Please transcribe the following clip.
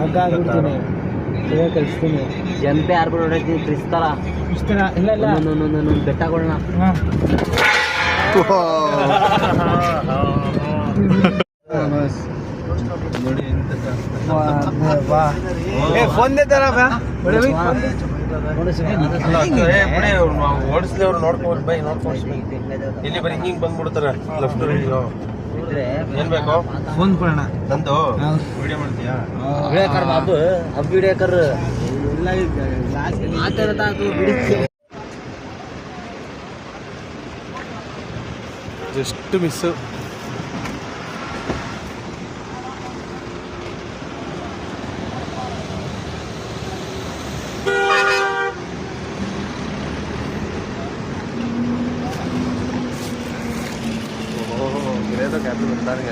ಮಗ ಆಗ್ಬಿಡ್ತೀನಿ ಕಳಿಸ್ತೀನಿ. ಜಂಪೆ ಯಾರು ಹೊಡೀತೀನಿ ಕ್ರಿಸ್ತಾರ ಇಷ್ಟನ ಇಲ್ಲ ಇಲ್ಲ ಒಂದೊಂದು ಬೆಟ್ಟಗಳನ್ನ ಫೋನ್ ಓಡಿಸ್ಲಿ ಅವ್ರು ನೋಡ್ಕೊಂಡು ಬೈ ನೋಡ್ಕೊಂಡು ಇಲ್ಲಿ ಬರೀ ಹಿಂಗ್ ಬಂದ್ಬಿಡ್ತಾರೆ ಲೆಫ್ಟ್ ಏನ್ ಬೇಕು ಫೋನ್ ಕೊಡೋಣ ನಂದು ವಿಡಿಯೋ ಮಾಡ್ತೀಯಾ ವಿಡಿಯೋಕರ್ ಬಾಬು ಅಬ್ ವಿಡಿಯೋಕರ್ ಮಾತಾಡತಾ ಅದು ಜಸ್ಟ್ ಮಿಸ್ ಕ್ಯಾಬ್ ಬರ್ತಾರೆ